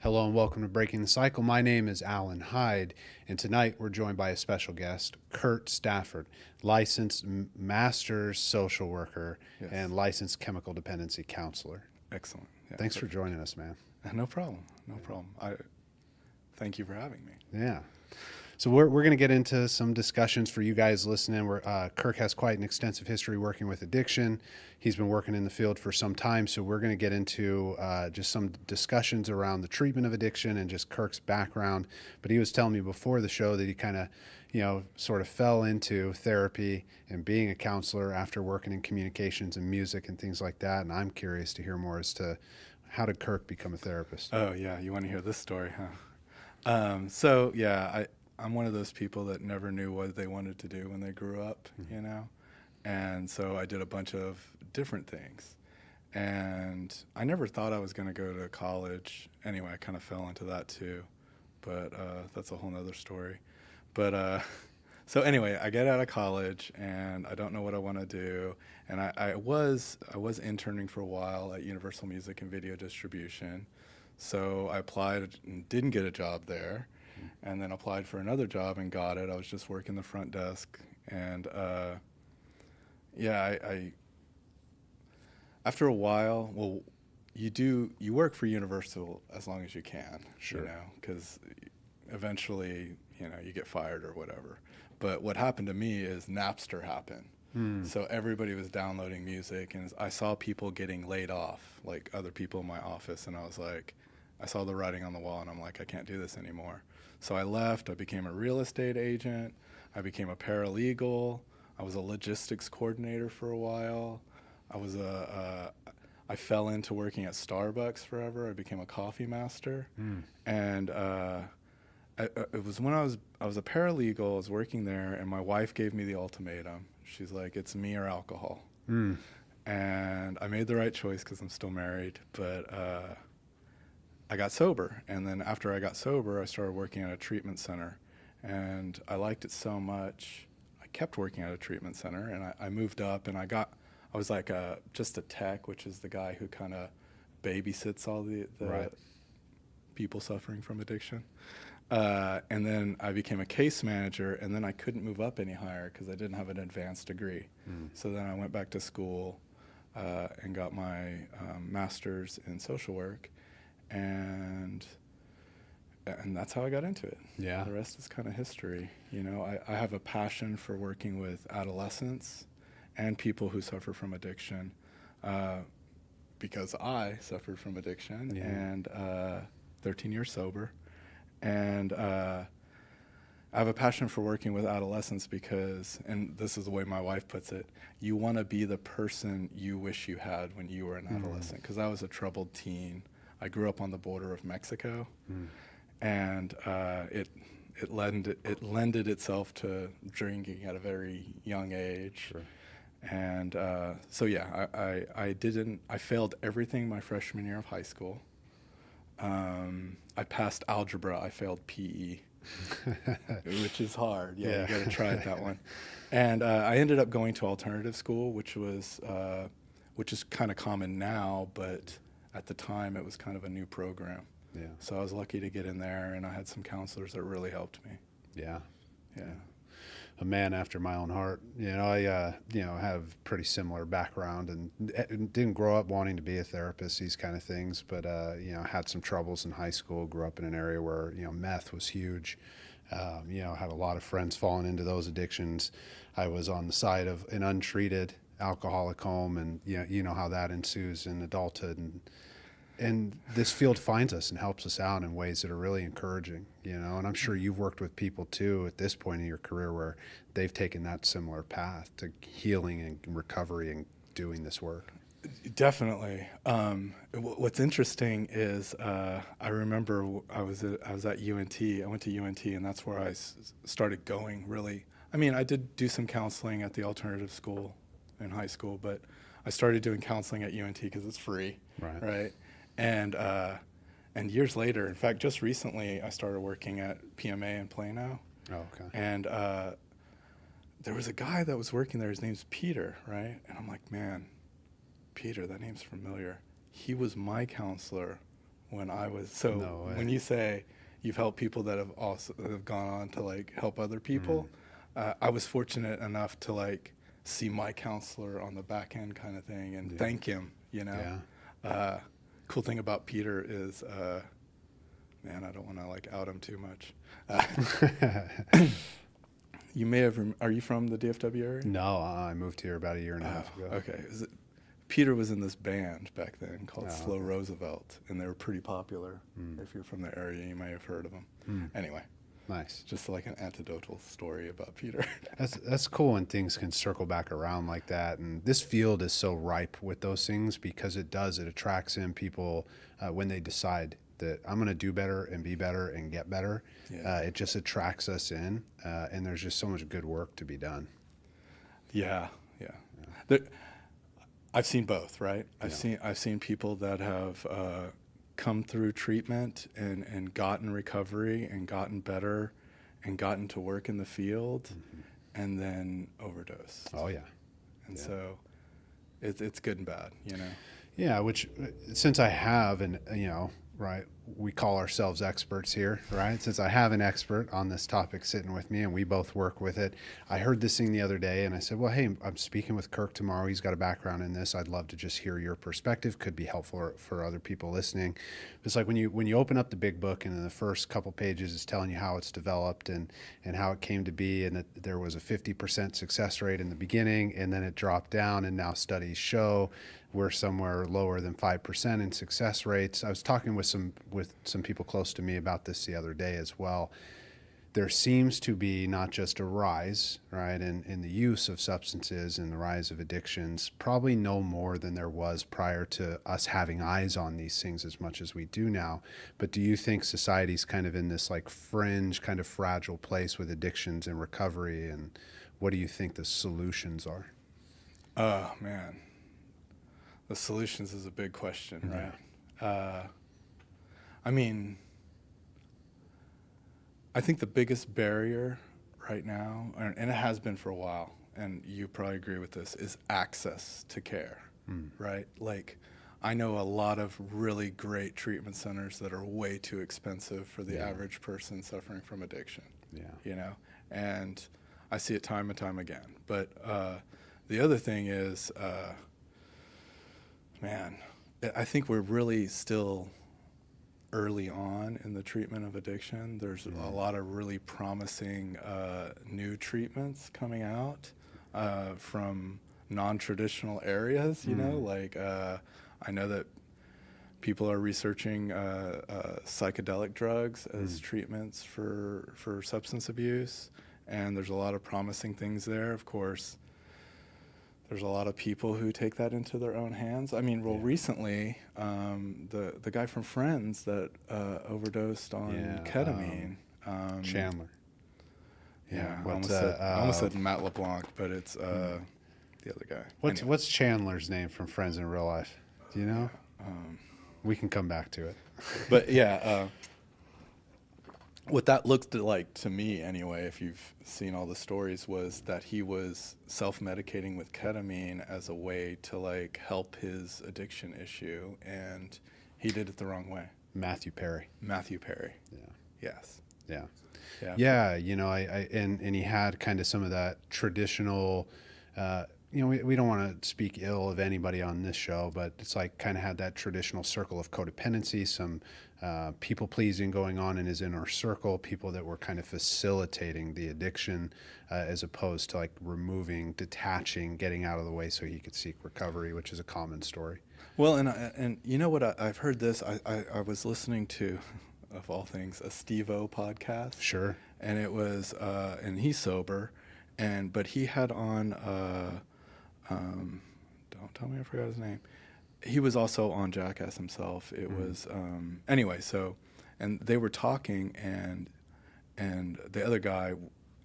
Hello and welcome to Breaking the Cycle. My name is Alan Hyde, and tonight we're joined by a special guest, Kirk Stafford, licensed master's social worker Yes. and licensed chemical dependency counselor. Excellent. Yeah, Thanks for perfect. joining us, man. No problem. No problem. Thank you for having me. Yeah. So we're going to get into some discussions for you guys listening. Kirk has quite an extensive history working with addiction. He's been working in the field for some time, so we're going to get into just some discussions around the treatment of addiction and just Kirk's background. But he was telling me before the show that he kind of, sort of fell into therapy and being a counselor after working in communications and music and things like that. And I'm curious to hear more as to how did Kirk become a therapist? Oh, yeah. You want to hear this story, huh? I'm one of those people that never knew what they wanted to do when they grew up, And so I did a bunch of different things. And I never thought I was going to go to college. Anyway, I kind of fell into that too. But that's a whole nother story. But so anyway, I get out of college and I don't know what I want to do. And I was interning for a while at Universal Music and Video Distribution. So I applied and didn't get a job there, and then applied for another job and got it. I was just working the front desk, and I after a while, well, you work for Universal as long as you can, Sure. because eventually, you get fired or whatever. But what happened to me is Napster happened. So everybody was downloading music, and I saw people getting laid off, like other people in my office, and I was like, I saw the writing on the wall, and I'm like, I can't do this anymore. So I left. I became a real estate agent. I became a paralegal. I was a logistics coordinator for a while. I fell into working at Starbucks forever. I became a coffee master, and it was when I was a paralegal. I was working there, and my wife gave me the ultimatum. She's like, "It's me or alcohol," and I made the right choice because I'm still married. But I got sober, and then after I got sober, I started working at a treatment center, and I liked it so much. I kept working at a treatment center, and I moved up, and I was like just a tech, which is the guy who kind of babysits all the Right. people suffering from addiction. And then I became a case manager, and then I couldn't move up any higher because I didn't have an advanced degree. So then I went back to school and got my master's in social work, and that's how I got into it. Yeah. The rest is kind of history. I have a passion for working with adolescents and people who suffer from addiction because I suffered from addiction and 13 years sober. And I have a passion for working with adolescents because, and this is the way my wife puts it, you want to be the person you wish you had when you were an adolescent. Because I was a troubled teen. I grew up on the border of Mexico, and it lended itself to drinking at a very young age. Sure. And I failed everything my freshman year of high school. I passed algebra. I failed PE, which is hard. You got to try it, that one. And I ended up going to alternative school, which is kind of common now, but at the time it was kind of a new program. Yeah. So I was lucky to get in there, and I had some counselors that really helped me. Yeah. Yeah. A man after my own heart. I have pretty similar background and didn't grow up wanting to be a therapist, these kind of things, but had some troubles in high school. Grew up in an area where meth was huge. Had a lot of friends falling into those addictions. I was on the side of an untreated alcoholic home, and you know how that ensues in adulthood, and this field finds us and helps us out in ways that are really encouraging, and I'm sure you've worked with people too at this point in your career where they've taken that similar path to healing and recovery and doing this work. Definitely. What's interesting is I remember I was at UNT. I went to UNT, and that's where I started going really. I mean, I did do some counseling at the alternative school in high school, but I started doing counseling at UNT because it's free, right? And years later, in fact, just recently, I started working at PMA in Plano. Oh, okay. And there was a guy that was working there. His name's Peter, right? And I'm like, man, Peter, that name's familiar. He was my counselor when I was, so No way. when you say you've helped people that have gone on to like help other people, I was fortunate enough to like see my counselor on the back end kind of thing and thank him, you know. Yeah. Cool thing about Peter is, man, I don't want to like out him too much. You may have, are you from the DFW area? No, I moved here about a year and a half ago. Okay. Peter was in this band back then called Slow okay. Roosevelt, and they were pretty popular. If you're from the area, you may have heard of them. Anyway, Nice. just like an anecdotal story about Peter. That's cool when things can circle back around like that. And this field is so ripe with those things because it attracts in people when they decide that I'm going to do better and be better and get better. Yeah. It just attracts us in, and there's just so much good work to be done. Yeah. I've seen both, right? I've seen people that have come through treatment and gotten recovery and gotten better and gotten to work in the field and then overdose. Oh yeah. And so it's good and bad, you know? Yeah, which since I have, and right, we call ourselves experts here, right? Since I have an expert on this topic sitting with me and we both work with it, I heard this thing the other day and I said, well, hey, I'm speaking with Kirk tomorrow. He's got a background in this. I'd love to just hear your perspective. Could be helpful for other people listening. It's like when you open up the big book and in the first couple pages is telling you how it's developed and how it came to be, and that there was a 50% success rate in the beginning and then it dropped down, and now studies show we're somewhere lower than 5% in success rates. I was talking with some people close to me about this the other day as well. There seems to be not just a rise, right, in the use of substances and the rise of addictions, probably no more than there was prior to us having eyes on these things as much as we do now. But do you think society's kind of in this like fringe, kind of fragile place with addictions and recovery? And what do you think the solutions are? Oh, man. The solutions is a big question, right? I mean, I think the biggest barrier right now, and it has been for a while, and you probably agree with this, is access to care, right? Like, I know a lot of really great treatment centers that are way too expensive for the average person suffering from addiction. Yeah. You know, and I see it time and time again. But the other thing is, man, I think we're really still early on in the treatment of addiction. There's a lot of really promising new treatments coming out from non-traditional areas, you know, like I know that people are researching psychedelic drugs as treatments for substance abuse, and there's a lot of promising things there. Of course, there's a lot of people who take that into their own hands. I mean, recently, the guy from Friends that overdosed on ketamine. Chandler. Yeah, I I almost said Matt LeBlanc, but it's the other guy. What's Chandler's name from Friends in real life? Do you know? We can come back to it. But yeah, what that looked like to me anyway, if you've seen all the stories, was that he was self-medicating with ketamine as a way to like help his addiction issue, and he did it the wrong way. Matthew Perry. Yeah. Yes. Yeah. Yeah. Yeah, you know, and he had kind of some of that traditional, you know, we don't want to speak ill of anybody on this show, but it's like kind of had that traditional circle of codependency, some people pleasing going on in his inner circle, people that were kind of facilitating the addiction as opposed to like removing, detaching, getting out of the way so he could seek recovery, which is a common story. Well, and you know what, I've heard this, I was listening to, of all things, a Steve-O podcast. Sure. And it was, and he's sober, but he had on, don't tell me I forgot his name. He was also on Jackass himself. It was, anyway, so, and they were talking, and the other guy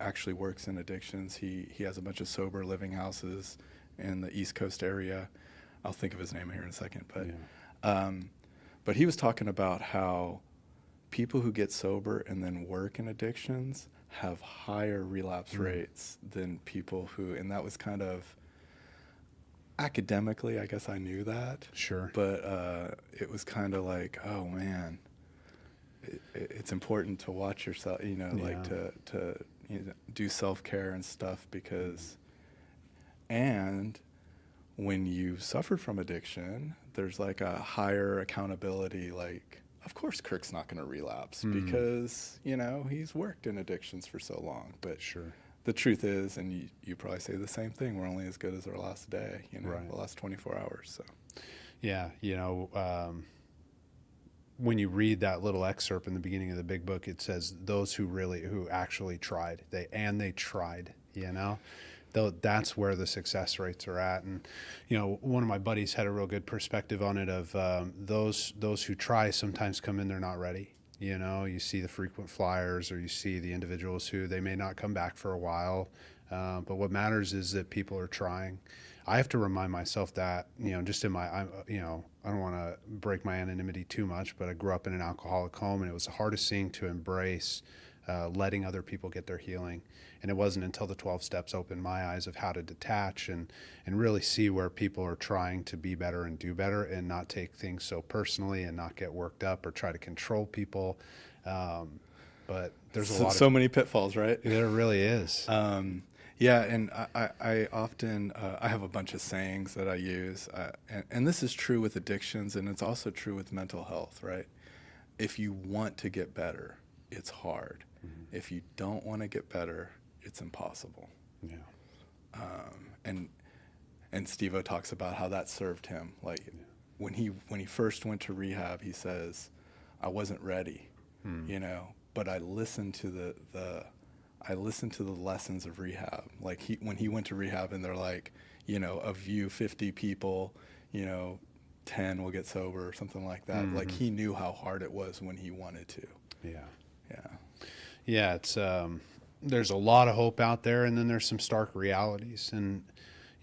actually works in addictions. He has a bunch of sober living houses in the East Coast area. I'll think of his name here in a second, but he was talking about how people who get sober and then work in addictions have higher relapse rates than people who, and that was kind of, academically, I guess I knew that. Sure. But it was kind of like, oh man, it's important to watch yourself, like to do self-care and stuff, because, and when you suffer from addiction, there's like a higher accountability. Like, of course, Kirk's not going to relapse because, he's worked in addictions for so long. But Sure. the truth is, and you probably say the same thing, we're only as good as our last day, Right. the last 24 hours. So, Yeah. When you read that little excerpt in the beginning of the big book, it says those who actually tried, they tried, though that's where the success rates are at. And, one of my buddies had a real good perspective on it of those who try sometimes come in, they're not ready. You see the frequent flyers, or you see the individuals who they may not come back for a while. But what matters is that people are trying. I have to remind myself that, just in I don't want to break my anonymity too much, but I grew up in an alcoholic home, and it was the hardest thing to embrace, letting other people get their healing. And it wasn't until the 12 steps opened my eyes of how to detach and really see where people are trying to be better and do better, and not take things so personally and not get worked up or try to control people. But there's a lot so many pitfalls, right? There really is. Yeah, and I often, I have a bunch of sayings that I use, and this is true with addictions, and it's also true with mental health, right? If you want to get better, it's hard. Mm-hmm. If you don't want to get better, it's impossible. Yeah. And Steve-O talks about how that served him. Like, when he first went to rehab, he says, I wasn't ready, but I listened to the lessons of rehab. Like, when he went to rehab, and they're like, of you 50 people, 10 will get sober or something like that. Mm-hmm. Like, he knew how hard it was when he wanted to. Yeah. It's there's a lot of hope out there, and then there's some stark realities. And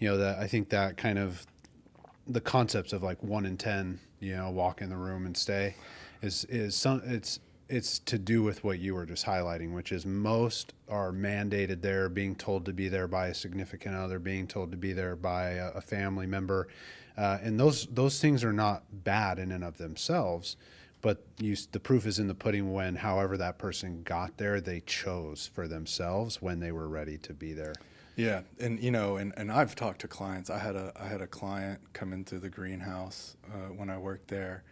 that I think that kind of the concepts of like 1 in 10, walk in the room and stay, is it's to do with what you were just highlighting, which is most are mandated there, being told to be there by a significant other, being told to be there by a family member. And those things are not bad in and of themselves, but the proof is in the pudding when, however that person got there, they chose for themselves when they were ready to be there. Yeah, and and I've talked to clients. I had a client come into the greenhouse when I worked there,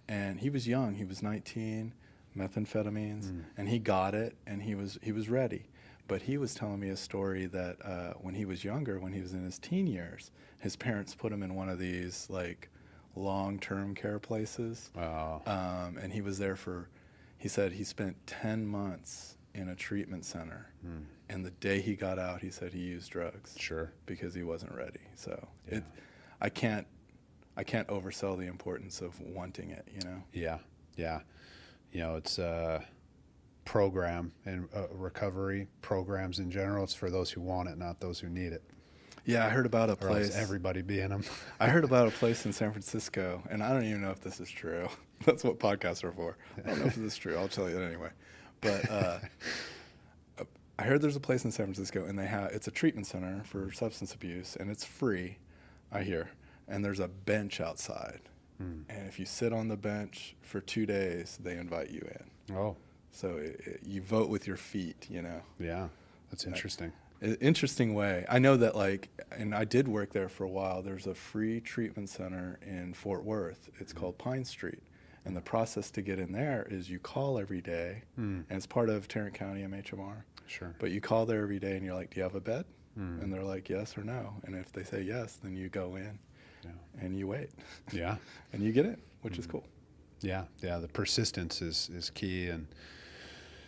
and he was young. He was 19. Methamphetamines, and he got it, and he was ready. But he was telling me a story that when he was younger, when he was in his teen years, his parents put him in one of these like long-term care places. Wow. And he was there he said he spent 10 months in a treatment center, and the day he got out, he said he used drugs. Sure. Because he wasn't ready. So I can't oversell the importance of wanting it. Yeah. It's a program, and recovery programs in general. It's for those who want it, not those who need it. Yeah, I heard about a place. Everybody be in them. I heard about a place in San Francisco, and I don't even know if this is true. That's what podcasts are for. I don't know if this is true. I'll tell you anyway. But I heard there's a place in San Francisco, and it's a treatment center for substance abuse, and it's free, I hear. And there's a bench outside. And if you sit on the bench for 2 days, they invite you in. Oh. So you vote with your feet, Yeah, that's interesting. Interesting way. I know that, and I did work there for a while. There's a free treatment center in Fort Worth. It's called Pine Street. And the process to get in there is you call every day, and it's part of Tarrant County MHMR. Sure. But you call there every day, and you're like, do you have a bed? And they're like, yes or no. And if they say yes, then you go in. And you wait. Yeah. And you get it, which is cool. Yeah. The persistence is key, and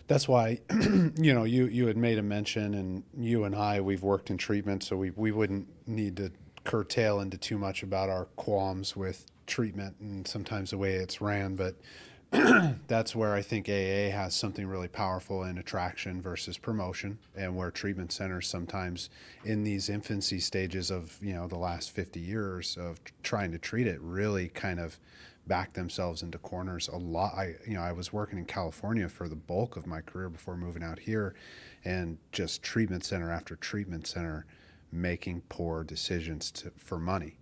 that's why you had made a mention, and you and I, we've worked in treatment, so we wouldn't need to curtail into too much about our qualms with treatment and sometimes the way it's ran, but that's where I think AA has something really powerful in attraction versus promotion, and where treatment centers sometimes in these infancy stages of, the last 50 years of trying to treat it, really kind of back themselves into corners a lot. I was working in California for the bulk of my career before moving out here, and just treatment center after treatment center making poor decisions for money.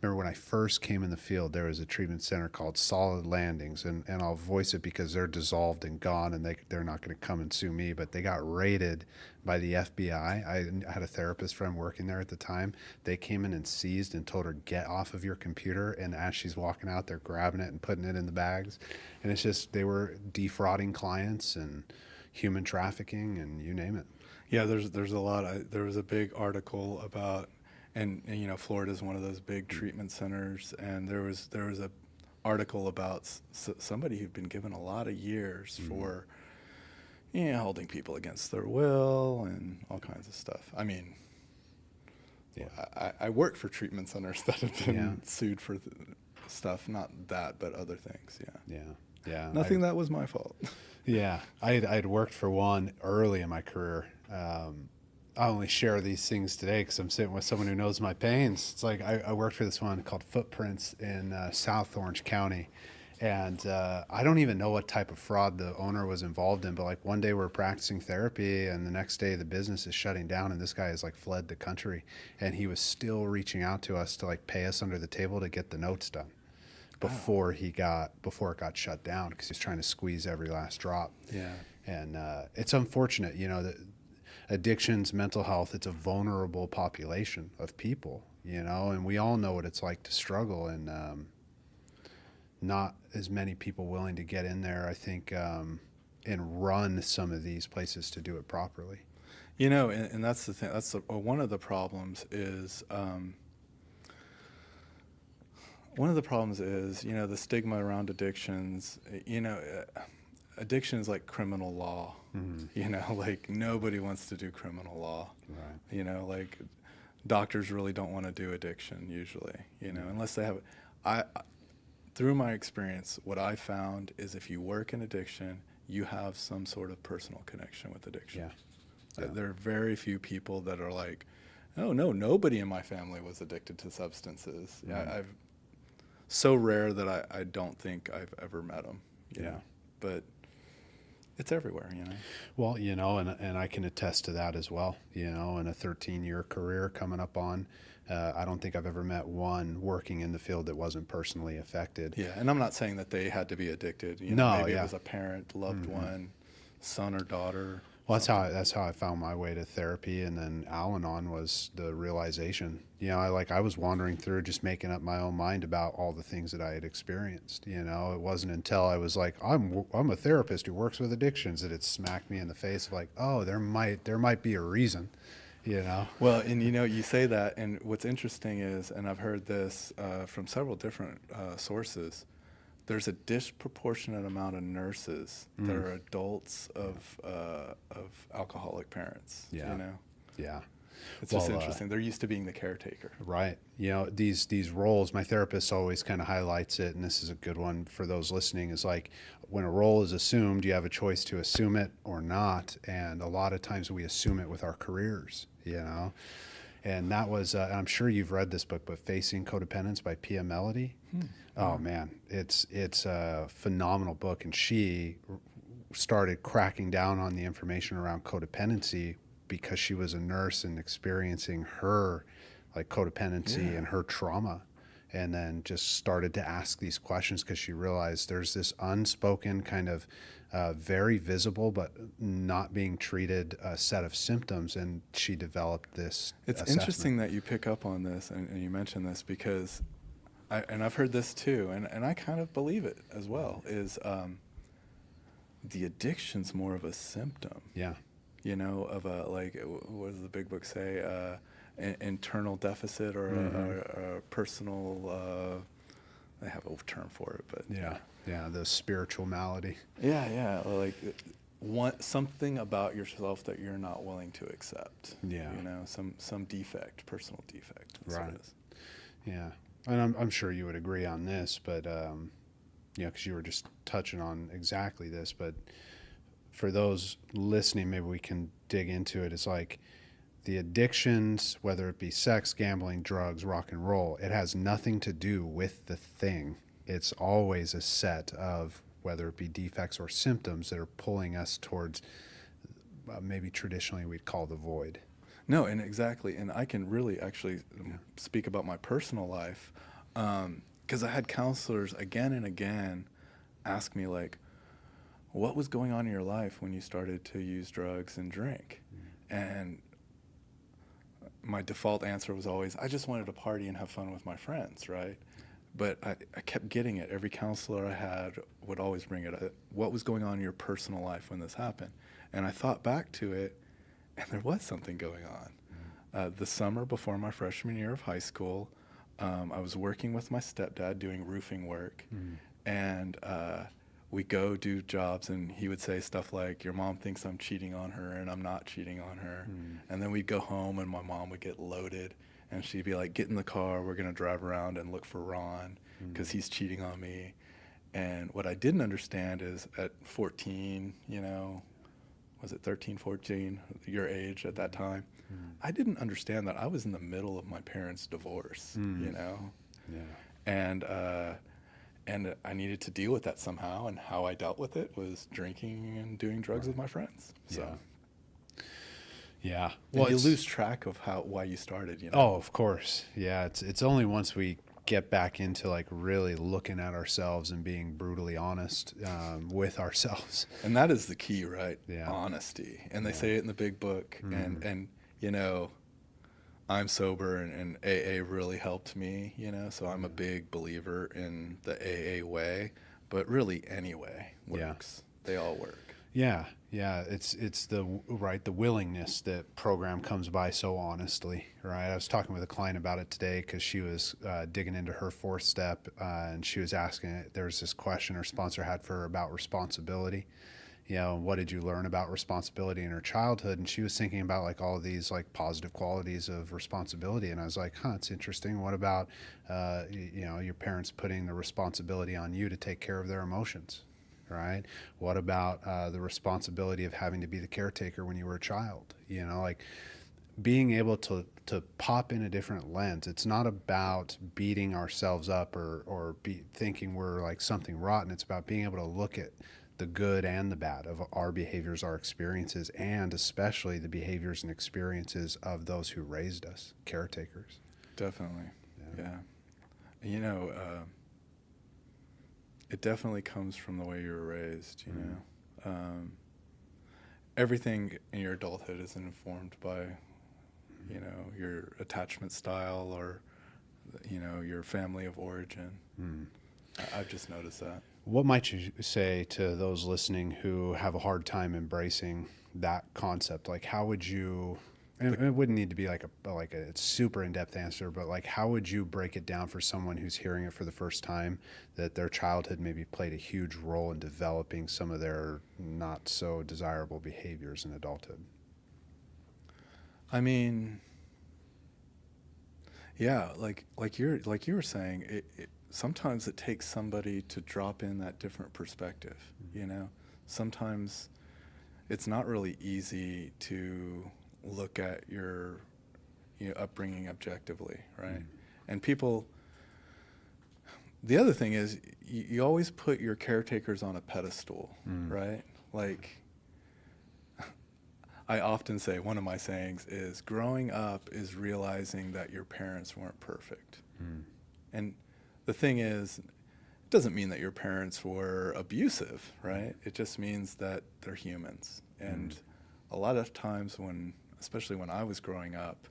remember when I first came in the field, there was a treatment center called Solid Landings, and I'll voice it because they're dissolved and gone, and they're not going to come and sue me, but they got raided by the FBI. I had a therapist friend working there at the time. They came in and seized and told her, get off of your computer, and as she's walking out, they're grabbing it and putting it in the bags. And it's just, they were defrauding clients and human trafficking and you name it. Yeah, there's a lot. There was a big article about, and you know, Florida is one of those big treatment centers, and there was a article about somebody who'd been given a lot of years for, you know, holding people against their will and all kinds of stuff. I mean, I work for treatment centers that have been sued for stuff, not that, but other things. Yeah. Nothing that was my fault. Yeah, I'd worked for one early in my career. I only share these things today because I'm sitting with someone who knows my pains. It's like I worked for this one called Footprints in South Orange County. And I don't even know what type of fraud the owner was involved in, but like one day we're practicing therapy and the next day the business is shutting down and this guy has like fled the country, and he was still reaching out to us to like pay us under the table to get the notes done before it got shut down, because he's trying to squeeze every last drop. Yeah. And it's unfortunate, you know, that addictions, mental health, it's a vulnerable population of people, you know, and we all know what it's like to struggle, and not as many people willing to get in there, I think, and run some of these places to do it properly. You know, and that's the thing. That's one of the problems is, you know, the stigma around addictions. You know, addiction is like criminal law. You know, like nobody wants to do criminal law. Right. You know, like doctors really don't want to do addiction usually. You know, unless they have. Through my experience, what I found is if you work in addiction, you have some sort of personal connection with addiction. Yeah. There are very few people that are like, oh no, nobody in my family was addicted to substances. I've so rare that I don't think I've ever met them. You know? But it's everywhere, you know. Well, you know, and I can attest to that as well. You know, in a 13-year career coming up on, I don't think I've ever met one working in the field that wasn't personally affected. Yeah, and I'm not saying that they had to be addicted. You know, maybe it was a parent, loved one, son or daughter. Well, that's how I found my way to therapy, and then Al-Anon was the realization. You know, I was wandering through just making up my own mind about all the things that I had experienced. You know, it wasn't until I was like, I'm a therapist who works with addictions, that it smacked me in the face of like, oh, there might be a reason. You know. Well, and you know, you say that, and what's interesting is, and I've heard this from several different sources, there's a disproportionate amount of nurses that are adults of alcoholic parents. Yeah. You know. Yeah. It's just interesting. They're used to being the caretaker. Right. You know, these roles, my therapist always kind of highlights it, and this is a good one for those listening, is like when a role is assumed, you have a choice to assume it or not. And a lot of times we assume it with our careers, you know. And that was, I'm sure you've read this book, but Facing Codependence by Pia Mellody. Oh man, it's a phenomenal book. And she started cracking down on the information around codependency because she was a nurse and experiencing her like codependency and her trauma, and then just started to ask these questions because she realized there's this unspoken kind of very visible but not being treated set of symptoms, and she developed this assessment. Interesting that you pick up on this and you mention this, because I've heard this too, and I kind of believe it as well, is the addiction's more of a symptom. Yeah. You know, of a, like, what does the big book say? An internal deficit or a personal, they have a term for it, but. Yeah, the spiritual malady. Yeah, like something about yourself that you're not willing to accept. Yeah. You know, some defect, personal defect. That's right. what it is. Yeah, and I'm sure you would agree on this, but, you know, because you were just touching on exactly this, but for those listening, maybe we can dig into it. It's like the addictions, whether it be sex, gambling, drugs, rock and roll, it has nothing to do with the thing. It's always a set of, whether it be defects or symptoms, that are pulling us towards maybe traditionally we'd call the void. No, and exactly. And I can really actually speak about my personal life, because I had counselors again and again ask me, like, what was going on in your life when you started to use drugs and drink? And my default answer was always, I just wanted to party and have fun with my friends, right? But I kept getting it. Every counselor I had would always bring it up. What was going on in your personal life when this happened? And I thought back to it, and there was something going on. The summer before my freshman year of high school, I was working with my stepdad doing roofing work, and we go do jobs, and he would say stuff like, your mom thinks I'm cheating on her, and I'm not cheating on her. And then we'd go home, and my mom would get loaded, and she'd be like, get in the car, we're going to drive around and look for Ron, because he's cheating on me. And what I didn't understand is at 14, you know, was it 13, 14, your age at that time, I didn't understand that I was in the middle of my parents' divorce, you know? Yeah. And I needed to deal with that somehow, and how I dealt with it was drinking and doing drugs with my friends. So, yeah. Well, you lose track of why you started, you know? Oh, of course. Yeah. It's only once we get back into like really looking at ourselves and being brutally honest with ourselves. And that is the key, right? Yeah. Honesty. And they say it in the big book. And you know, I'm sober, and AA really helped me, you know, so I'm a big believer in the AA way, but really any way works. They all work. Yeah. It's the willingness that program comes by so honestly, right? I was talking with a client about it today because she was digging into her fourth step, and she was asking, there's this question her sponsor had for her about responsibility. You know, what did you learn about responsibility in her childhood? And she was thinking about like all of these like positive qualities of responsibility. And I was like, it's interesting. What about, you know, your parents putting the responsibility on you to take care of their emotions, right? What about the responsibility of having to be the caretaker when you were a child? You know, like being able to pop in a different lens. It's not about beating ourselves up or thinking we're like something rotten. It's about being able to look at the good and the bad of our behaviors, our experiences, and especially the behaviors and experiences of those who raised us, caretakers. Definitely. Yeah. You know, it definitely comes from the way you were raised, you know. Everything in your adulthood is informed by, you know, your attachment style or, you know, your family of origin. I've just noticed that. What might you say to those listening who have a hard time embracing that concept? Like, how would you, and it wouldn't need to be like a super in-depth answer, but like, how would you break it down for someone who's hearing it for the first time, that their childhood maybe played a huge role in developing some of their not so desirable behaviors in adulthood? I mean, yeah, like you were saying, sometimes it takes somebody to drop in that different perspective, you know? Sometimes it's not really easy to look at your upbringing objectively, right? And people, the other thing is you always put your caretakers on a pedestal, right? Like, I often say, one of my sayings is, growing up is realizing that your parents weren't perfect. And the thing is, it doesn't mean that your parents were abusive, right? It just means that they're humans. And a lot of times especially when I was growing up,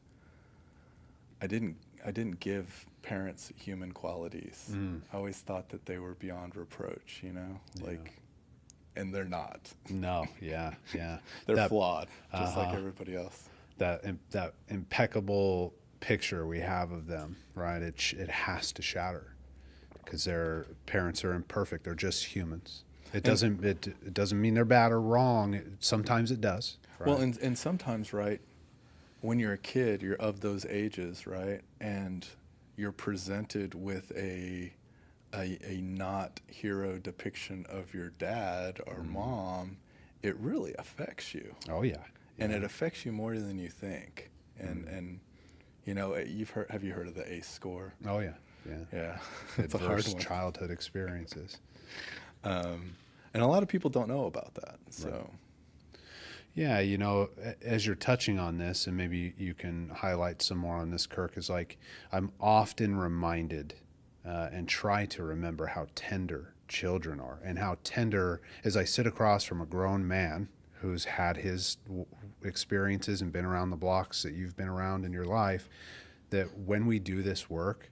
I didn't give parents human qualities. I always thought that they were beyond reproach, you know? Like, and they're not. No, yeah. They're flawed, just like everybody else. That impeccable picture we have of them, right? It has to shatter. Because their parents are imperfect; they're just humans. It doesn't mean they're bad or wrong. Sometimes it does. Right? Well, and sometimes, right, when you're a kid, you're of those ages, right, and you're presented with a not hero depiction of your dad or mom. It really affects you. Oh yeah. And it affects you more than you think. And you know, have you heard of the ACE score? Oh yeah. Yeah, it's a hard one. Childhood experiences. And a lot of people don't know about that. So, Yeah, as you're touching on this, and maybe you can highlight some more on this, Kirk, is like I'm often reminded and try to remember how tender children are, and how tender as I sit across from a grown man who's had his experiences and been around the blocks that you've been around in your life, that when we do this work,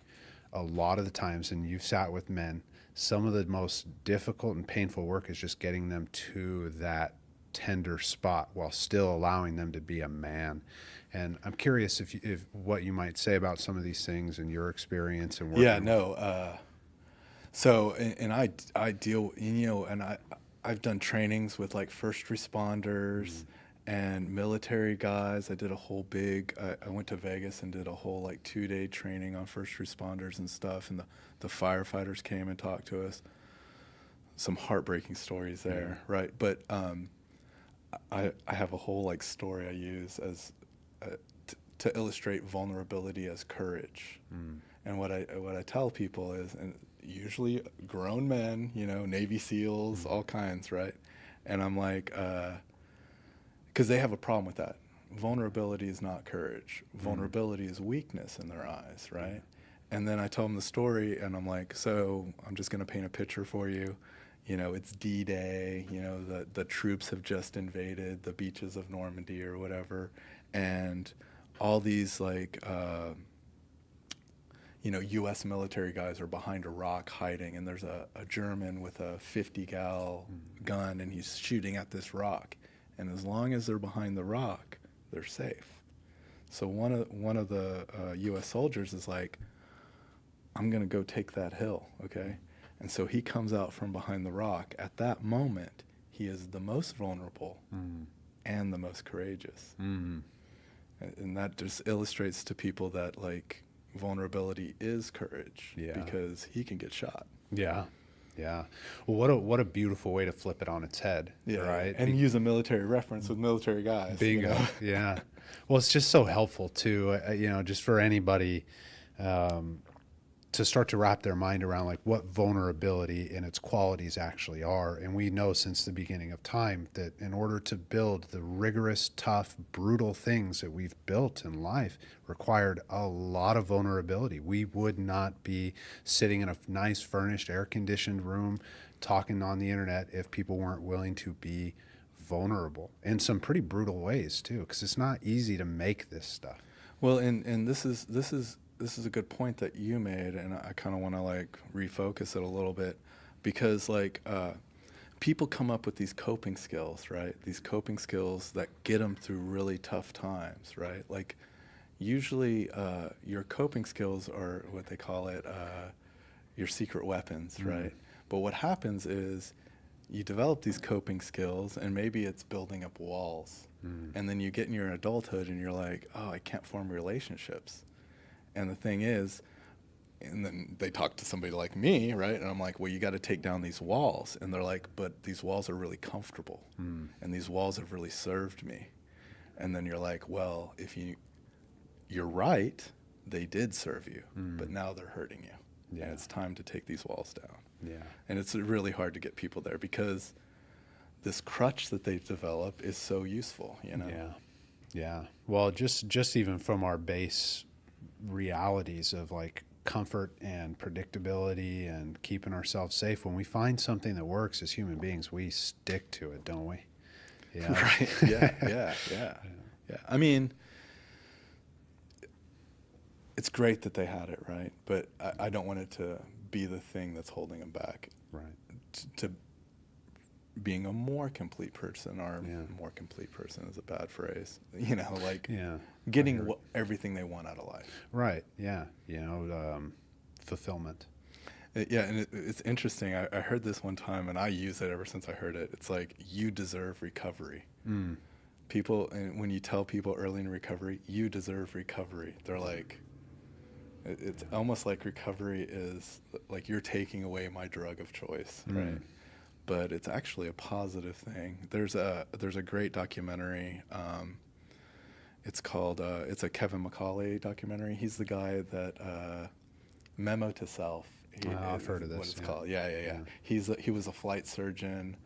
a lot of the times, and you've sat with men, some of the most difficult and painful work is just getting them to that tender spot while still allowing them to be a man. And I'm curious if what you might say about some of these things and your experience and working. Yeah, no. So, and I deal, and I've done trainings with like first responders and military guys. I did a whole I went to Vegas and did a whole like 2-day training on first responders and stuff. And the firefighters came and talked to us. Some heartbreaking stories there, right? But I have a whole like story I use as to illustrate vulnerability as courage. And what I tell people is, and usually grown men, Navy SEALs, all kinds, right? And I'm like, because they have a problem with that. Vulnerability is not courage. Vulnerability is weakness in their eyes, right? And then I tell them the story, and I'm like, so I'm just going to paint a picture for you. It's D-Day, the troops have just invaded the beaches of Normandy or whatever, and all these like, U.S. military guys are behind a rock hiding, and there's a German with a 50-gal gun, and he's shooting at this rock. And as long as they're behind the rock, they're safe. So one of the U.S. soldiers is like, I'm going to go take that hill, okay? And so he comes out from behind the rock. At that moment, he is the most vulnerable and the most courageous. And that just illustrates to people that, like, vulnerability is courage because he can get shot. Yeah. Well, what a beautiful way to flip it on its head, right? And use a military reference with military guys. Bingo. Yeah. Well, it's just so helpful too, just for anybody to start to wrap their mind around like what vulnerability and its qualities actually are. And we know since the beginning of time that in order to build the rigorous, tough, brutal things that we've built in life required a lot of vulnerability. We would not be sitting in a nice, furnished, air-conditioned room talking on the internet if people weren't willing to be vulnerable in some pretty brutal ways too, because it's not easy to make this stuff. Well, and this is a good point that you made, and I kind of want to like refocus it a little bit, because like people come up with these coping skills, right? These coping skills that get them through really tough times, right? Like usually your coping skills are what they call it, your secret weapons, right? But what happens is you develop these coping skills, and maybe it's building up walls, and then you get in your adulthood and you're like, oh, I can't form relationships. And the thing is, and then they talk to somebody like me, right? And I'm like, well, you got to take down these walls. And they're like, but these walls are really comfortable, and these walls have really served me. And then you're like, well, if you're right, they did serve you, but now they're hurting you. Yeah. And it's time to take these walls down. Yeah. And it's really hard to get people there because this crutch that they've developed is so useful, Yeah. Well, just even from our base realities of like comfort and predictability and keeping ourselves safe, when we find something that works as human beings, we stick to it, don't we? Yeah. Right. Yeah. I mean, it's great that they had it, right? But I don't want it to be the thing that's holding them back. Right. To being a more complete person, or more complete person is a bad phrase, getting everything they want out of life. Right. Yeah. Fulfillment. And it's interesting. I heard this one time, and I use it ever since I heard it. It's like, you deserve recovery. People, and when you tell people early in recovery, you deserve recovery, they're like, it's almost like recovery is like you're taking away my drug of choice, right? But it's actually a positive thing. There's a great documentary. It's called it's a Kevin McCauley documentary. He's the guy that Memo to Self. I've heard of this. What it's called. Yeah. He was a flight surgeon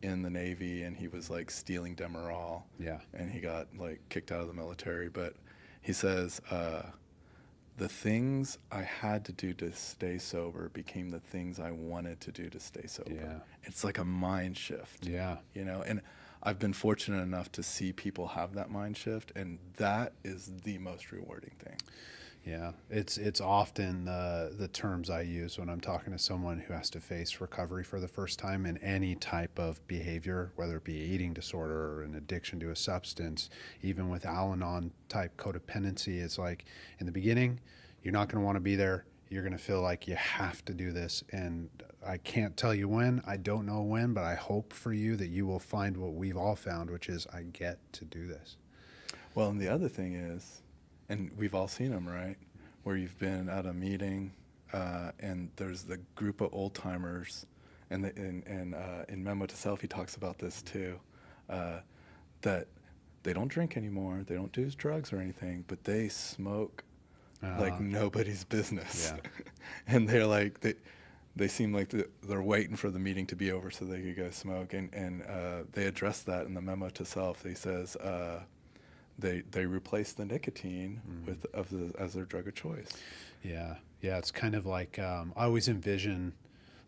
in the Navy, and he was like stealing Demerol. Yeah. And he got like kicked out of the military. But he says, the things I had to do to stay sober became the things I wanted to do to stay sober. Yeah. It's like a mind shift. Yeah. You know, and I've been fortunate enough to see people have that mind shift, and that is the most rewarding thing. Yeah, it's often the terms I use when I'm talking to someone who has to face recovery for the first time in any type of behavior, whether it be eating disorder or an addiction to a substance, even with Al-Anon type codependency. It's like in the beginning, you're not going to want to be there. You're going to feel like you have to do this. And I can't tell you when, I don't know when, but I hope for you that you will find what we've all found, which is I get to do this. Well, and the other thing is, and we've all seen them, right? Where you've been at a meeting, and there's the group of old timers, and in Memo to Self, he talks about this too, that they don't drink anymore, they don't do drugs or anything, but they smoke like nobody's business. Yeah. And they're like, they seem like they're waiting for the meeting to be over so they could go smoke, and they address that in the Memo to Self. They says, they replace the nicotine as their drug of choice. Yeah. It's kind of like I always envision,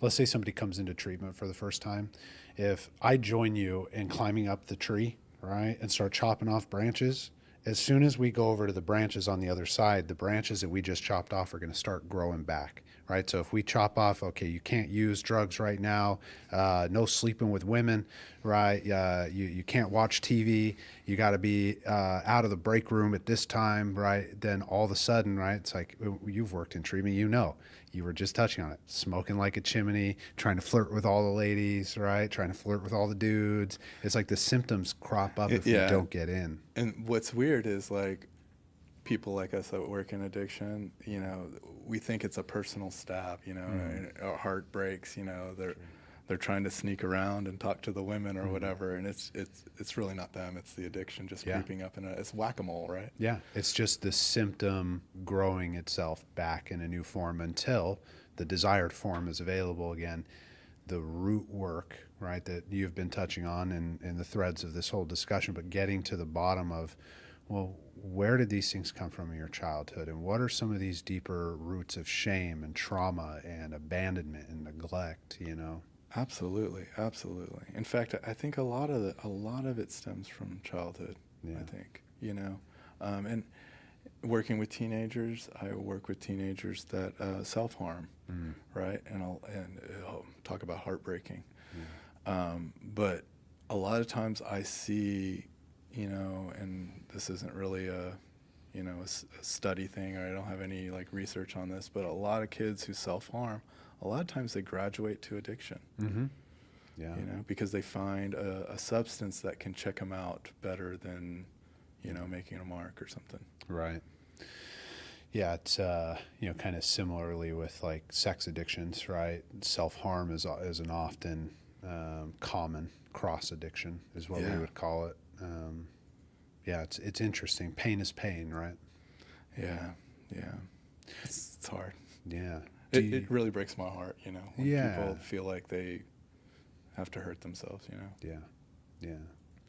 let's say somebody comes into treatment for the first time. If I join you in climbing up the tree, right, and start chopping off branches, as soon as we go over to the branches on the other side, the branches that we just chopped off are going to start growing back, right? So if we chop off, okay, you can't use drugs right now, no sleeping with women, right? You can't watch TV. You got to be out of the break room at this time, right? Then all of a sudden, right, it's like you've worked in treatment, you know. You were just touching on it, smoking like a chimney, trying to flirt with all the ladies, right? Trying to flirt with all the dudes. It's like the symptoms crop up if we don't get in. And what's weird is like people like us that work in addiction, you know, we think it's a personal stab, you know, and our heart breaks, you know, they're trying to sneak around and talk to the women or whatever, and it's really not them, it's the addiction just creeping up, and it's whack-a-mole, right? Yeah, it's just the symptom growing itself back in a new form until the desired form is available again. The root work, right, that you've been touching on in the threads of this whole discussion, but getting to the bottom of, well, where did these things come from in your childhood, and what are some of these deeper roots of shame and trauma and abandonment and neglect, you know? Absolutely. In fact, I think a lot of it stems from childhood. Yeah. I think, you know, and working with teenagers, I work with teenagers that self-harm, right? And I'll talk about heartbreaking. But a lot of times I see, you know, and this isn't really a study thing, or I don't have any like research on this, but a lot of kids who self-harm, a lot of times they graduate to addiction. Yeah. You know, because they find a substance that can check them out better than, you know, making a mark or something. Right. Yeah, it's you know, kind of similarly with like sex addictions, right? Self-harm is an often common cross addiction is what we would call it. Yeah, it's interesting. Pain is pain, right? Yeah. It's hard. Yeah. It really breaks my heart, you know, when people feel like they have to hurt themselves, you know. Yeah.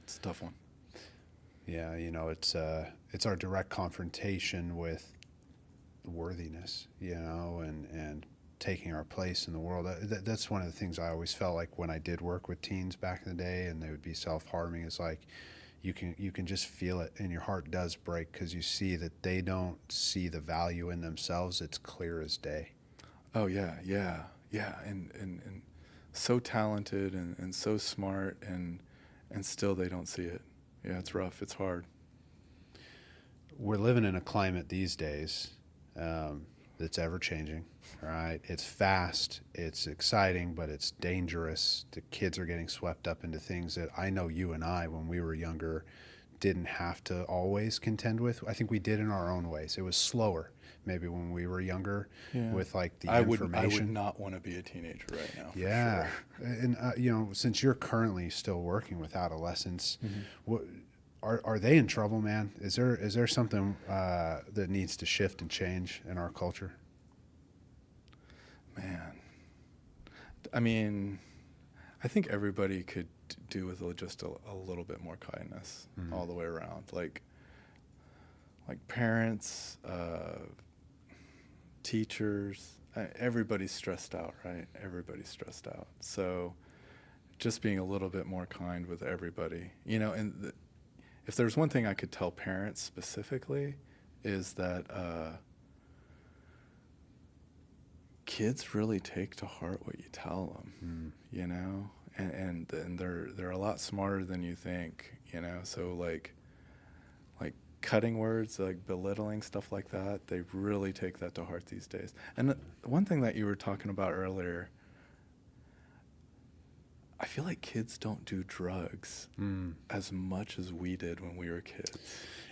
It's a tough one. Yeah, you know, it's our direct confrontation with worthiness, you know, and taking our place in the world. That's one of the things I always felt like when I did work with teens back in the day, and they would be self-harming. Is like you can just feel it, and your heart does break because you see that they don't see the value in themselves. It's clear as day. Oh yeah, and so talented and so smart, and still they don't see it. Yeah, it's rough. It's hard. We're living in a climate these days that's ever changing, right? It's fast, it's exciting, but it's dangerous. The kids are getting swept up into things that I know you and I, when we were younger, didn't have to always contend with. I think we did in our own ways. It was slower, maybe when we were younger, with like the information. I would not want to be a teenager right now. Yeah, for sure. And you know, since you're currently still working with adolescents, what are they in trouble, man? Is there something that needs to shift and change in our culture? Man, I mean, I think everybody could do with just a little bit more kindness all the way around. Like parents, teachers, everybody's stressed out, right? Everybody's stressed out. So just being a little bit more kind with everybody, you know, and if there's one thing I could tell parents specifically is that kids really take to heart what you tell them, you know, and they're a lot smarter than you think, you know. So like cutting words, like belittling, stuff like that, they really take that to heart these days. And one thing that you were talking about earlier, I feel like kids don't do drugs as much as we did when we were kids.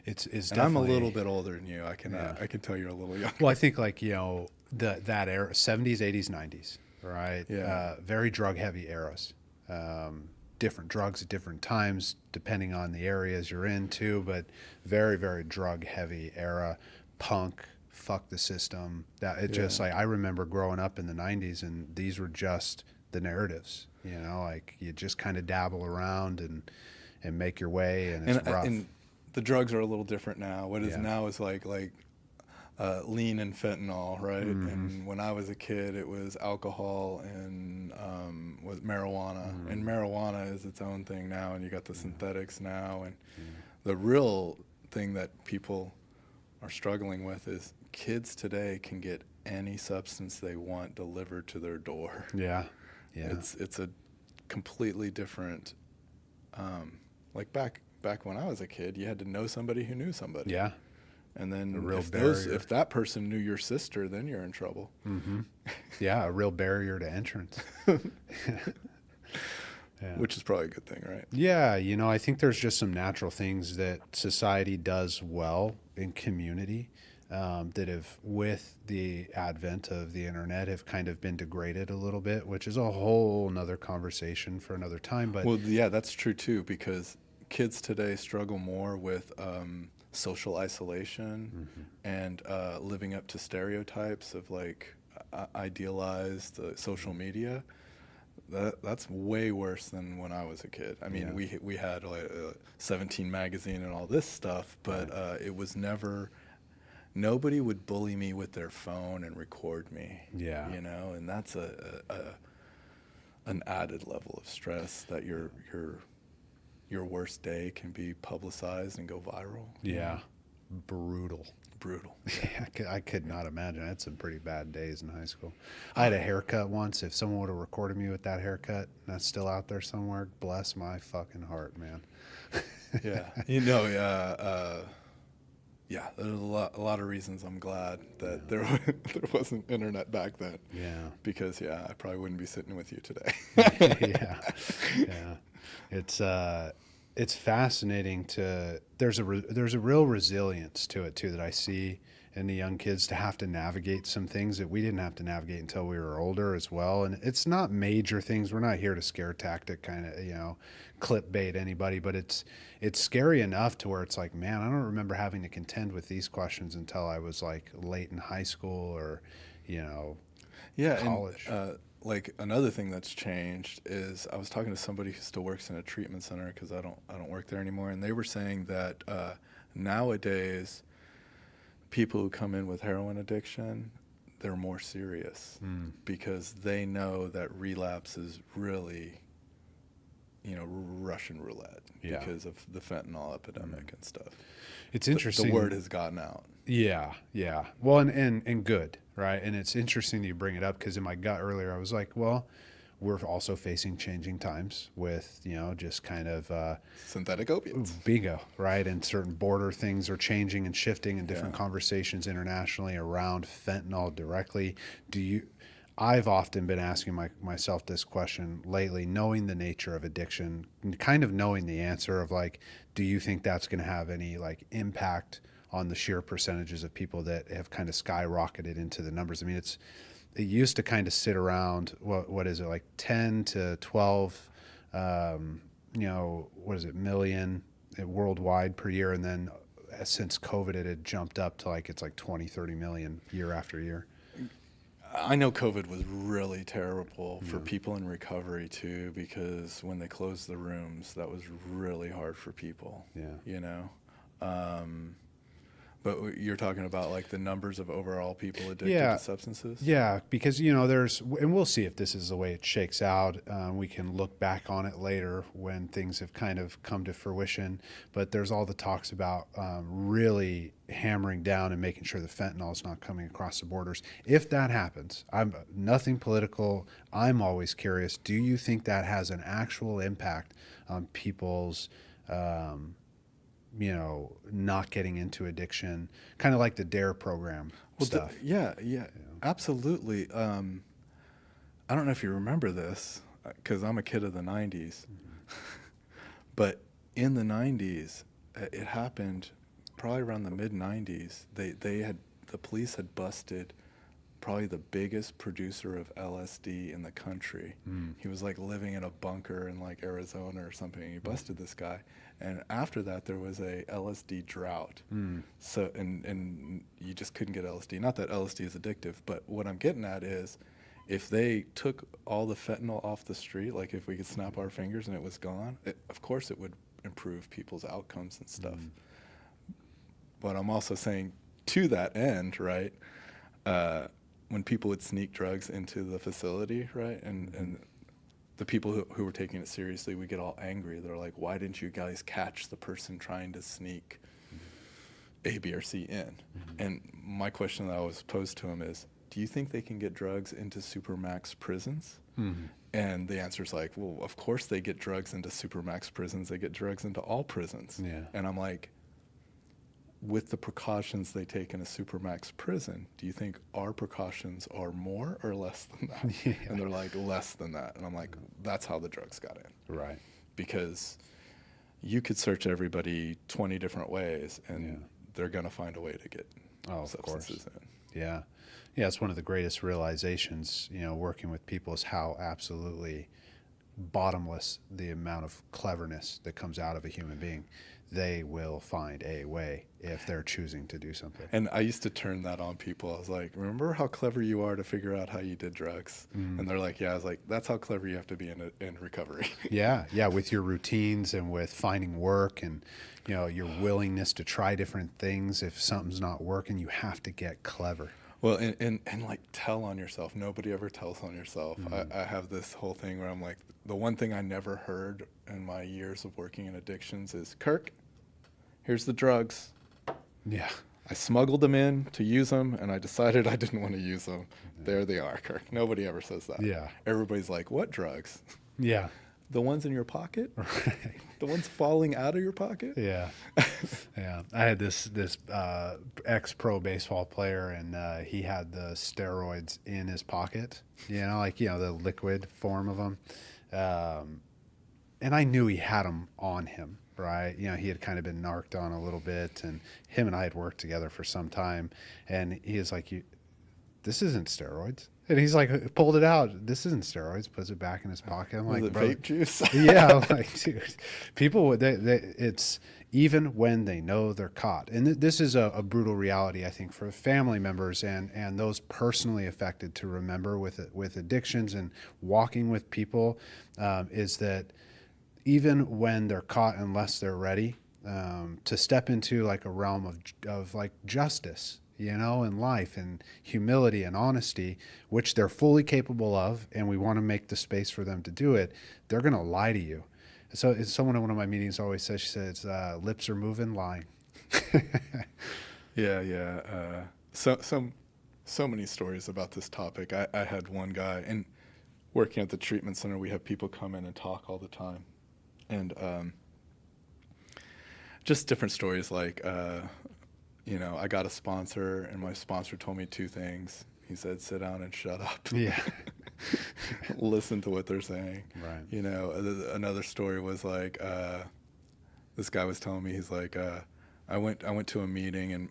It's and I'm a little bit older than you. I can tell you're a little younger. Well, I think like, you know, that era, 70s, 80s, 90s, right? Yeah. Very drug heavy eras. Different drugs at different times, depending on the areas you're into, but very, very drug heavy era. Punk, fuck the system. That it just like, I remember growing up in the 90s and these were just the narratives, you know, like you just kind of dabble around and make your way, and it's rough. And the drugs are a little different now. What is now is like lean and fentanyl, right? And when I was a kid, it was alcohol and was marijuana. And marijuana is its own thing now, and you got the synthetics now. And the real thing that people are struggling with is kids today can get any substance they want delivered to their door. Yeah. It's a completely different. Like back when I was a kid, you had to know somebody who knew somebody. Yeah. And then if that person knew your sister, then you're in trouble. Yeah, a real barrier to entrance. Yeah. Which is probably a good thing, right? Yeah, you know, I think there's just some natural things that society does well in community that have, with the advent of the internet, have kind of been degraded a little bit, which is a whole nother conversation for another time. But well, yeah, that's true too, because kids today struggle more with social isolation and living up to stereotypes of like idealized social media. That's way worse than when I was a kid. I mean, we had like 17 magazine and all this stuff, but it was never. Nobody would bully me with their phone and record me. Yeah, you know, and that's an added level of stress that your worst day can be publicized and go viral. Yeah, brutal. Yeah, I could not imagine. I had some pretty bad days in high school. I had a haircut once. If someone would have recorded me with that haircut, and that's still out there somewhere, bless my fucking heart, man. Yeah, you know, yeah, there's a lot of reasons I'm glad that there wasn't internet back then. Yeah. Because I probably wouldn't be sitting with you today. Yeah. It's fascinating there's a real resilience to it too that I see in the young kids, to have to navigate some things that we didn't have to navigate until we were older as well. And it's not major things. We're not here to scare tactic kind of, you know, clickbait anybody, but it's scary enough to where it's like, man, I don't remember having to contend with these questions until I was like late in high school or, you know, college. And, like another thing that's changed is I was talking to somebody who still works in a treatment center, because I don't work there anymore, and they were saying that nowadays people who come in with heroin addiction, they're more serious because they know that relapse is really, you know, Russian roulette because of the fentanyl epidemic and stuff. It's interesting. The word has gotten out. Yeah. Well, and good, right? And it's interesting that you bring it up, because in my gut earlier, I was like, well, we're also facing changing times with, you know, just kind of synthetic opiates. Bingo, right? And certain border things are changing and shifting, and different conversations internationally around fentanyl directly. I've often been asking myself this question lately, knowing the nature of addiction, and kind of knowing the answer of like, do you think that's going to have any like impact on the sheer percentages of people that have kind of skyrocketed into the numbers? I mean, it used to kind of sit around, what is it, like 10 to 12, million worldwide per year. And then since COVID, it had jumped up to like, it's like 20, 30 million year after year. I know COVID was really terrible for people in recovery too, because when they closed the rooms, that was really hard for people. Yeah. You know, but you're talking about like the numbers of overall people addicted to substances. Yeah, because there's, and we'll see if this is the way it shakes out. We can look back on it later when things have kind of come to fruition. But there's all the talks about really hammering down and making sure the fentanyl is not coming across the borders. If that happens, I'm nothing political. I'm always curious. Do you think that has an actual impact on people's not getting into addiction, kind of like the DARE program stuff? Yeah, absolutely. I don't know if you remember this, because I'm a kid of the 90s, but in the 90s, it happened probably around the mid-90s. The police had busted probably the biggest producer of LSD in the country. He was like living in a bunker in like Arizona or something. He busted this guy. And after that, there was a LSD drought. So, and you just couldn't get LSD. Not that LSD is addictive, but what I'm getting at is, if they took all the fentanyl off the street, like if we could snap our fingers and it was gone, of course it would improve people's outcomes and stuff. But I'm also saying, to that end, right, when people would sneak drugs into the facility, right, and the people who were taking it seriously would get all angry. They're like, why didn't you guys catch the person trying to sneak A, B, or C in? And my question that I was posed to him is, do you think they can get drugs into supermax prisons? And the answer is like, well, of course they get drugs into supermax prisons. They get drugs into all prisons. And I'm like, with the precautions they take in a supermax prison, do you think our precautions are more or less than that? And they're like, less than that. And I'm like, that's how the drugs got in. Right. Because you could search everybody 20 different ways, and they're going to find a way to get substances in. Yeah. Yeah, it's one of the greatest realizations, working with people, is how absolutely bottomless the amount of cleverness that comes out of a human being. They will find a way if they're choosing to do something. And I used to turn that on people. I was like, remember how clever you are to figure out how you did drugs? And they're like, yeah. I was like, that's how clever you have to be in recovery. Yeah, with your routines and with finding work and, your willingness to try different things. If something's not working, you have to get clever. Well, and like, tell on yourself. Nobody ever tells on yourself. I have this whole thing where I'm like, the one thing I never heard in my years of working in addictions is, Kirk, here's the drugs. Yeah. I smuggled them in to use them, and I decided I didn't want to use them. There they are, Kirk. Nobody ever says that. Yeah. Everybody's like, what drugs? Yeah. The ones in your pocket? The ones falling out of your pocket? Yeah. Yeah. I had this ex-pro baseball player, and he had the steroids in his pocket, the liquid form of them. And I knew he had them on him, right? He had kind of been narked on a little bit, and him and I had worked together for some time. And he was like, this isn't steroids. And he's like, pulled it out. This isn't steroids. Puts it back in his pocket. I'm like, was it vape juice? Yeah. I'm like, dude, people, it's even when they know they're caught. And this is a brutal reality, I think, for family members and those personally affected to remember with addictions and walking with people, is that even when they're caught, unless they're ready, to step into like a realm of like justice, in life, and humility and honesty, which they're fully capable of, and we want to make the space for them to do it, they're going to lie to you. So someone in one of my meetings always says, she says, lips are moving, lying. Yeah. So many stories about this topic. I had one guy, and working at the treatment center, we have people come in and talk all the time. And just different stories like, I got a sponsor, and my sponsor told me two things. He said, sit down and shut up. Yeah. Listen to what they're saying. Right. Another story was like, this guy was telling me, he's like, I went to a meeting, and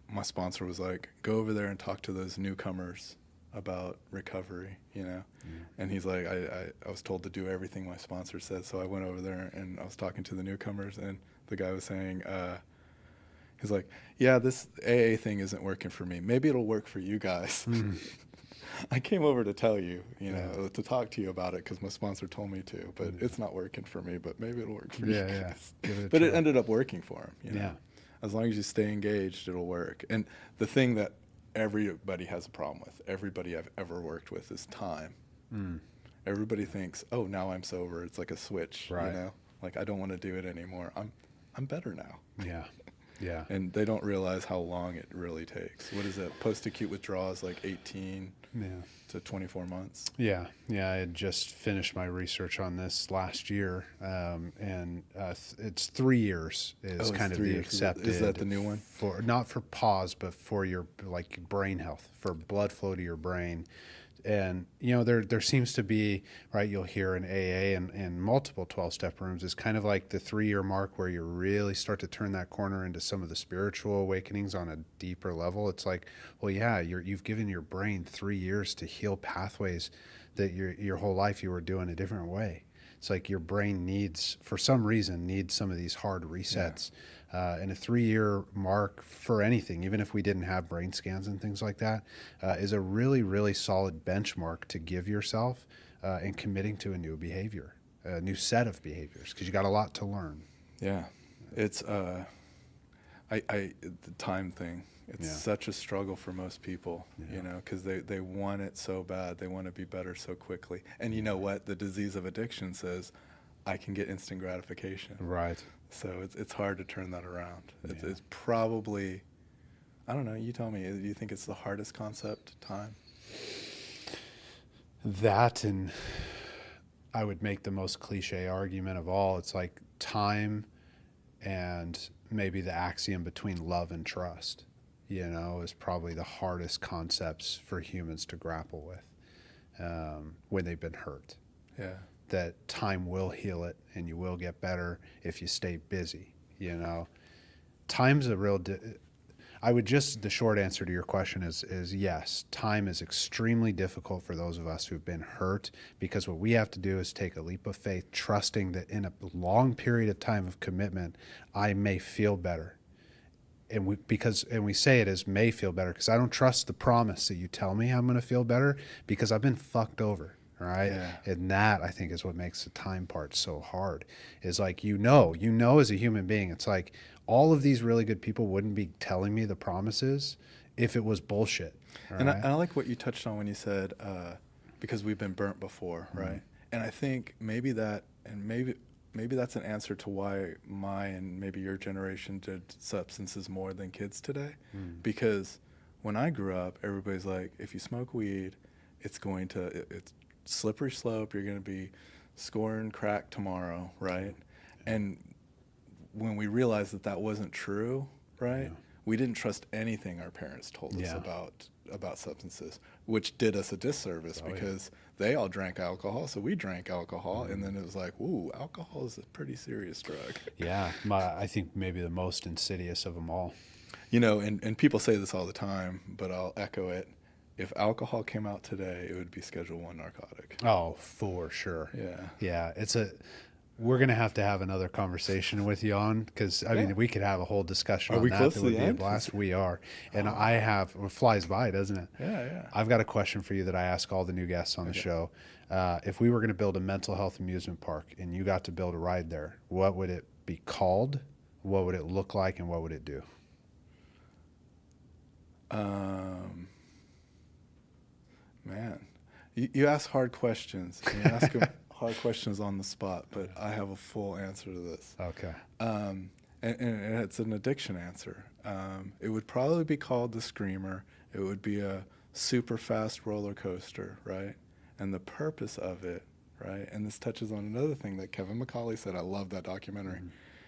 my sponsor was like, go over there and talk to those newcomers about recovery, And he's like, I was told to do everything my sponsor said. So I went over there, and I was talking to the newcomers, and the guy was saying, he's like, yeah, this AA thing isn't working for me. Maybe it'll work for you guys. I came over to tell you, to talk to you about it because my sponsor told me to, but it's not working for me, but maybe it'll work for you guys. Give it a But try. it ended up working for him. Yeah. As long as you stay engaged, it'll work. And the thing that everybody has a problem with, everybody I've ever worked with, is time. Everybody thinks, oh, now I'm sober. It's like a switch, Right. Like I don't want to do it anymore. I'm better now. Yeah. Yeah. And they don't realize how long it really takes. What is it? Post-acute withdrawal is like 18 to 24 months. Yeah. Yeah. I had just finished my research on this last year, and it's 3 years is kind of 3 the years. accepted. Is that the new one? For not for pause, but for your brain health, for blood flow to your brain. And, there seems to be, right, you'll hear in AA and multiple 12-step rooms is kind of like the 3-year mark where you really start to turn that corner into some of the spiritual awakenings on a deeper level. It's like, well, yeah, you've given your brain 3 years to heal pathways that your whole life you were doing a different way. It's like your brain for some reason, needs some of these hard resets. And a 3-year mark for anything, even if we didn't have brain scans and things like that, is a really, really solid benchmark to give yourself in committing to a new behavior, a new set of behaviors, because you got a lot to learn. Yeah. It's the time thing. It's such a struggle for most people, because they want it so bad. They want to be better so quickly. And you know what? The disease of addiction says, I can get instant gratification. Right. So it's hard to turn that around. It's probably, I don't know, you tell me, do you think it's the hardest concept, time? That, and I would make the most cliche argument of all. It's like time and maybe the axiom between love and trust, is probably the hardest concepts for humans to grapple with when they've been hurt. Yeah. That time will heal it and you will get better if you stay busy. Time's a real the short answer to your question is yes, time is extremely difficult for those of us who've been hurt, because what we have to do is take a leap of faith, trusting that in a long period of time of commitment, I may feel better. And we say it as may feel better because I don't trust the promise that you tell me I'm going to feel better, because I've been fucked over. Right. Yeah. And that, I think, is what makes the time part so hard, is like, as a human being, it's like all of these really good people wouldn't be telling me the promises if it was bullshit. And I like what you touched on when you said, because we've been burnt before. Right. And I think maybe that's an answer to why my and maybe your generation did substances more than kids today. Because when I grew up, everybody's like, if you smoke weed, it's slippery slope. You're going to be scoring crack tomorrow, right? And when we realized that wasn't true, right? We didn't trust anything our parents told us about substances, which did us a disservice because they all drank alcohol, so we drank alcohol, and then it was like, ooh, alcohol is a pretty serious drug. Yeah, I think maybe the most insidious of them all. And people say this all the time, but I'll echo it. If alcohol came out today, it would be Schedule I narcotic. Oh, for sure. Yeah. We're going to have another conversation with you on, because I mean, we could have a whole discussion on that. Close That to would the be end? a blast. We are. And it flies by, doesn't it? Yeah. I've got a question for you that I ask all the new guests on the show. If we were going to build a mental health amusement park and you got to build a ride there, what would it be called? What would it look like? And what would it do? Man, you ask hard questions. You ask them hard questions on the spot, but I have a full answer to this. Okay. And it's an addiction answer. It would probably be called the Screamer. It would be a super fast roller coaster, right? And the purpose of it, right? And this touches on another thing that Kevin McCauley said. I love that documentary.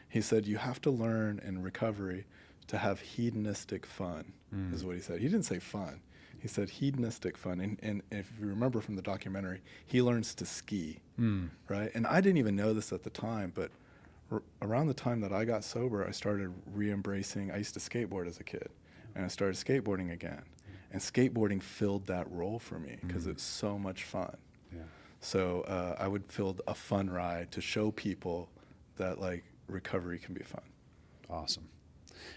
He said, you have to learn in recovery to have hedonistic fun, is what he said. He didn't say fun. He said hedonistic fun. And if you remember from the documentary, he learns to ski, right? And I didn't even know this at the time, but around the time that I got sober, I started re-embracing. I used to skateboard as a kid, and I started skateboarding again. And skateboarding filled that role for me because it's so much fun. Yeah. So I would build a fun ride to show people that, like, recovery can be fun. Awesome.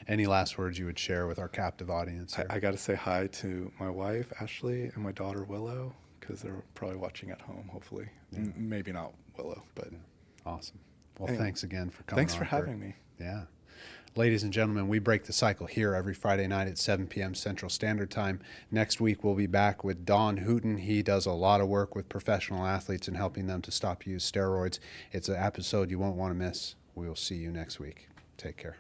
Any last words you would share with our captive audience here? I got to say hi to my wife, Ashley, and my daughter, Willow, because they're probably watching at home, hopefully. Yeah. Maybe not Willow, but. Yeah. Awesome. Well, Anyway, thanks again for coming Thanks on, for Kirk. having me. Yeah. Ladies and gentlemen, we break the cycle here every Friday night at 7 p.m. Central Standard Time. Next week, we'll be back with Don Hooten. He does a lot of work with professional athletes and helping them to stop use steroids. It's an episode you won't want to miss. We will see you next week. Take care.